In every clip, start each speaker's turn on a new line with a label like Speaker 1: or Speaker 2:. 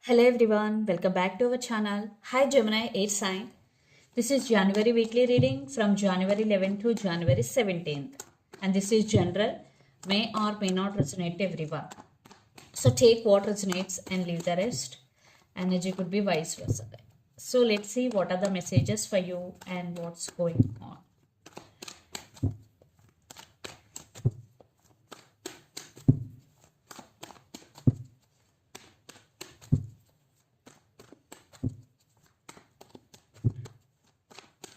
Speaker 1: Hello everyone, welcome back to our channel. Hi Gemini 8 sign. This is January weekly reading from January 11th to January 17th. And this is general, may or may not resonate to everyone. So take what resonates and leave the rest. Energy could be vice versa. So let's see what are the messages for you and what's going on.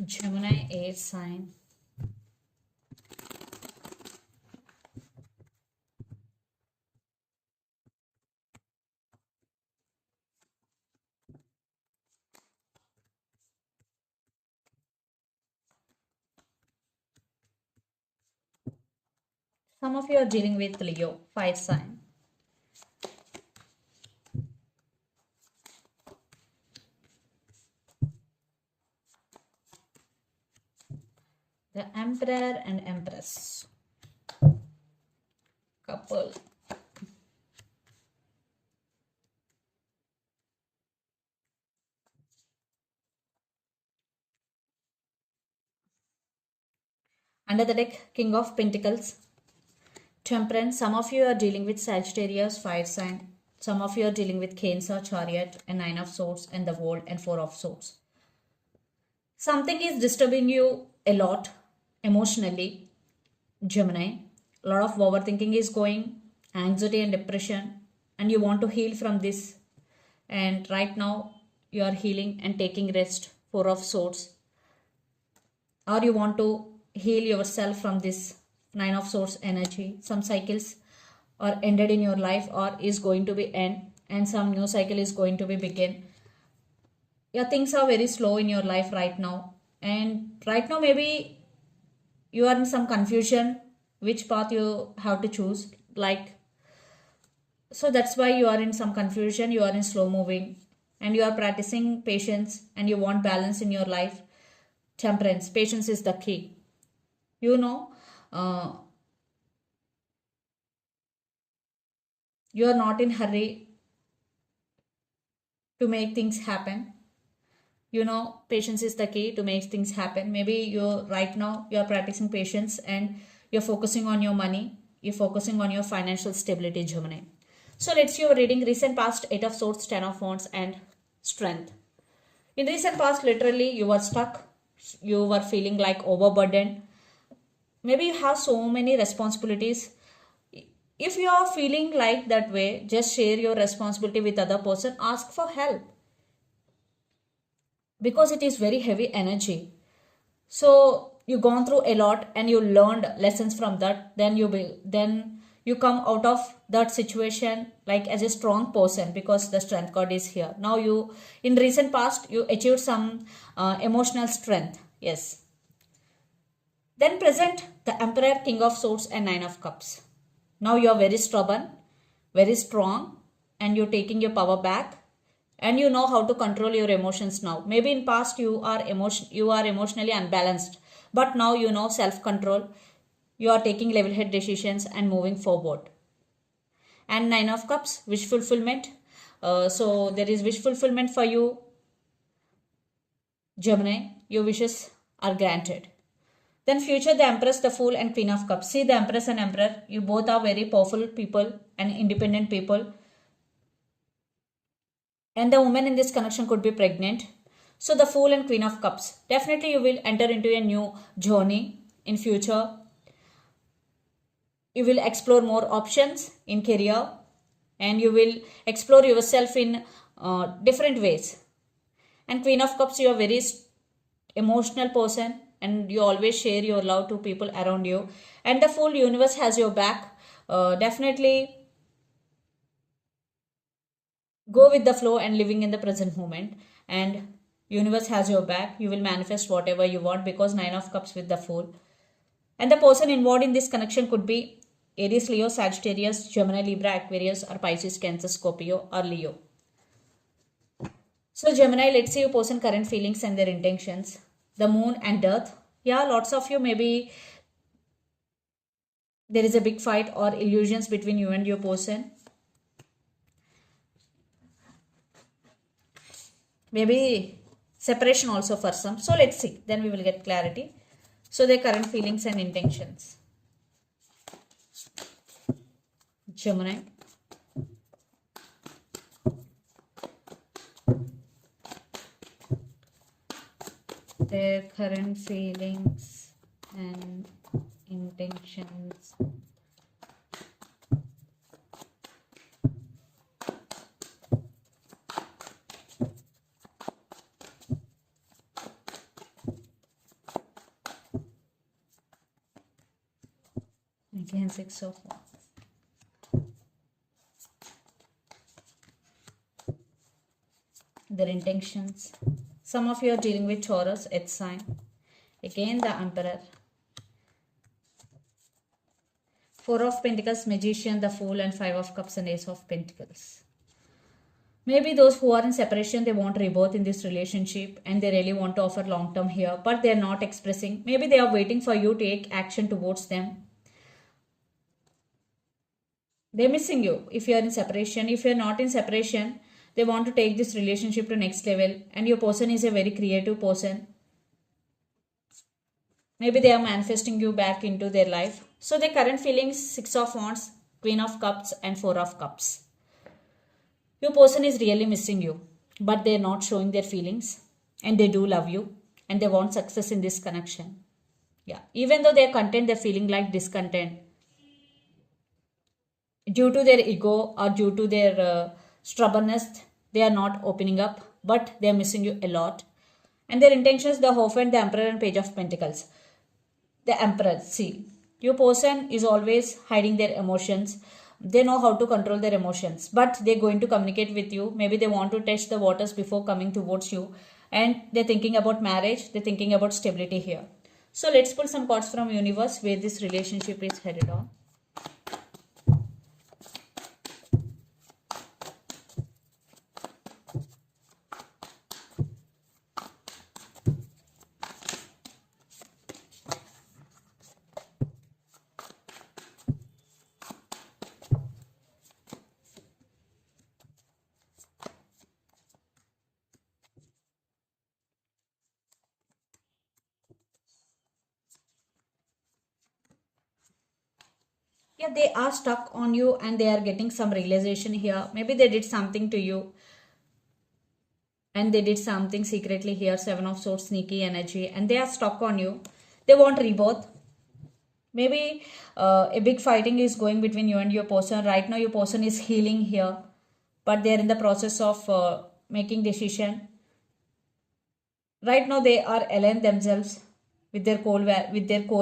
Speaker 1: Gemini 8 sign. Some of you are dealing with Leo 5 sign. The Emperor and Empress. Couple. Under the deck, King of Pentacles, Temperance. Some of you are dealing with Sagittarius, fire sign. Some of you are dealing with Cancer, Chariot, and Nine of Swords, and the World, and Four of Swords. Something is disturbing you a lot emotionally, Gemini. A lot of overthinking is going, anxiety and depression, and you want to heal from this. And right now, you are healing and taking rest, Four of Swords. Or you want to heal yourself from this Nine of Swords energy. Some cycles are ended in your life or is going to be end, and some new cycle is going to be begin. Yeah, things are very slow in your life right now, and right now maybe you are in some confusion which path you have to choose, like, so that's why you are in some confusion, you are in slow moving, and you are practicing patience, and you want balance in your life. Temperance, patience is the key. You know, you are not in hurry to make things happen. You know, patience is the key to make things happen. Maybe you're right now you're practicing patience and you're focusing on your money, you're focusing on your financial stability, Gemini. So let's see your reading. Recent past, Eight of Swords, Ten of Wands, and Strength. In recent past, literally you were stuck, you were feeling like overburdened. Maybe you have so many responsibilities. If you are feeling like that way, just share your responsibility with other person, ask for help, because it is very heavy energy. So you gone through a lot and you learned lessons from that, then you come out of that situation like as a strong person, because the strength card is here. Now you, in recent past, you achieved some emotional strength. Yes. Then present, the Emperor, King of Swords, and Nine of Cups. Now you are very stubborn, very strong, and you're taking your power back, and you know how to control your emotions now. Maybe in past you are emotionally unbalanced, but now you know self control. You are taking level head decisions and moving forward. And Nine of Cups, wish fulfillment. So there is wish fulfillment for you, Gemini. Your wishes are granted. Then future, the Empress, the Fool, and Queen of Cups. See, the Empress and Emperor, you both are very powerful people and independent people. And the woman in this connection could be pregnant. So the Fool and Queen of Cups. Definitely you will enter into a new journey in future. You will explore more options in career, and you will explore yourself in different ways. And Queen of Cups, you are very emotional person, and you always share your love to people around you. And the full universe has your back. Definitely go with the flow and living in the present moment, and universe has your back. You will manifest whatever you want, because Nine of Cups with the Fool. And the person involved in this connection could be Aries, Leo, Sagittarius, Gemini, Libra, Aquarius, or Pisces, Cancer, Scorpio, or Leo. So Gemini, let's see your person current feelings and their intentions. The Moon and Death. Yeah, lots of you, maybe there is a big fight or illusions between you and your person. maybe separation also for some. So let's see, then we will get clarity. So their current feelings and intentions. Gemini. Their current feelings and intentions. Again, 6 of Wands. Their intentions. Some of you are dealing with Taurus, earth sign. Again, the Emperor. 4 of Pentacles, Magician, the Fool, and 5 of Cups and Ace of Pentacles. Maybe those who are in separation, they want rebirth in this relationship and they really want to offer long term here, but they are not expressing. Maybe they are waiting for you to take action towards them. They're missing you if you are in separation. If you are not in separation, they want to take this relationship to next level, and your person is a very creative person. Maybe they are manifesting you back into their life. So the current feelings, 6 of Wands, Queen of Cups, and 4 of Cups. Your person is really missing you, but they're not showing their feelings, and they do love you, and they want success in this connection. Yeah, even though they're content, they're feeling like discontent due to their ego or due to their stubbornness. They are not opening up, but they are missing you a lot. And their intentions, the Hierophant, the Emperor, and Page of Pentacles. The Emperor, see, your person is always hiding their emotions. They know how to control their emotions, but they're going to communicate with you. Maybe they want to test the waters before coming towards you, and they're thinking about marriage. They're thinking about stability here. So let's pull some cards from universe where this relationship is headed on. Yeah, they are stuck on you and they are getting some realization here. Maybe they did something to you and they did something secretly here. 7 of Swords, sneaky energy, and they are stuck on you. They want rebirth. Maybe a big fighting is going between you and your person. Right now your person is healing here, but they are in the process of making decision. Right now they are aligned themselves with their core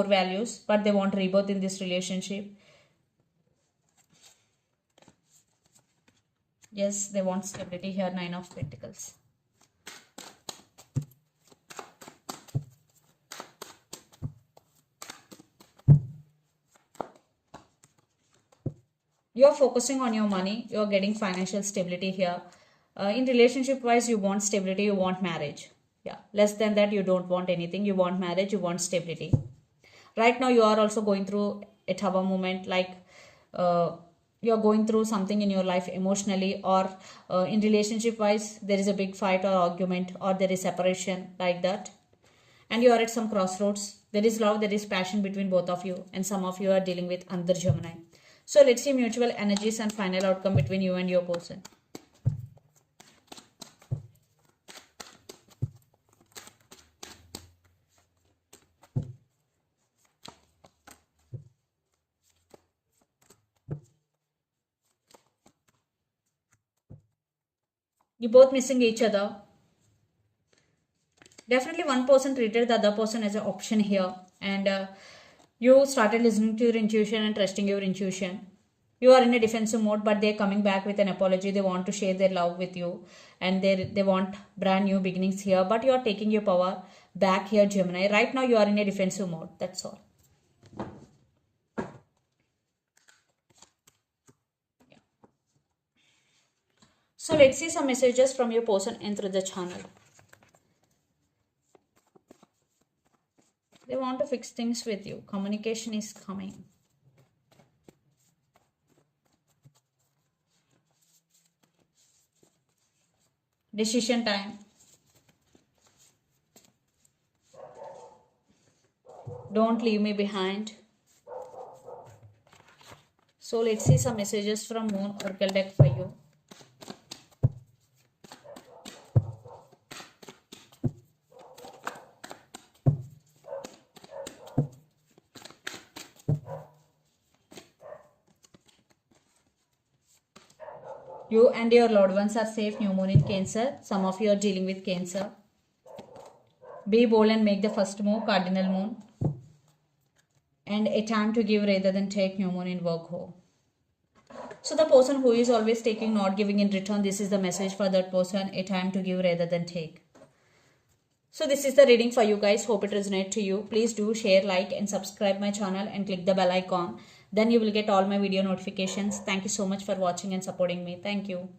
Speaker 1: values, but they want rebirth in this relationship. Yes, they want stability here. 9 of Pentacles. You are focusing on your money. You are getting financial stability here. In relationship wise, you want stability. You want marriage. Yeah, less than that, you don't want anything. You want marriage. You want stability. Right now, you are also going through a tough moment, like you are going through something in your life emotionally, or in relationship wise, there is a big fight or argument, or there is separation like that. And you are at some crossroads. There is love, there is passion between both of you, and some of you are dealing with another Gemini. So let's see mutual energies and final outcome between you and your person. You both missing each other. Definitely one person treated the other person as an option here, and you started listening to your intuition and trusting your intuition. You are in a defensive mode, but they're coming back with an apology. They want to share their love with you, and they want brand new beginnings here, but you are taking your power back here, Gemini. Right now you are in a defensive mode. That's all. So let's see some messages from your person and through the channel. They want to fix things with you. Communication is coming. Decision time. Don't leave me behind. So let's see some messages from Moon Oracle deck for you. You and your loved ones are safe. New moon in Cancer. Some of you are dealing with Cancer. Be bold and make the first move. Cardinal moon. And a time to give rather than take. New moon in Virgo. So the person who is always taking, not giving in return, this is the message for that person. A time to give rather than take. So this is the reading for you guys. Hope it resonates to you. Please do share, like and subscribe my channel and click the bell icon. Then you will get all my video notifications. Thank you so much for watching and supporting me. Thank you.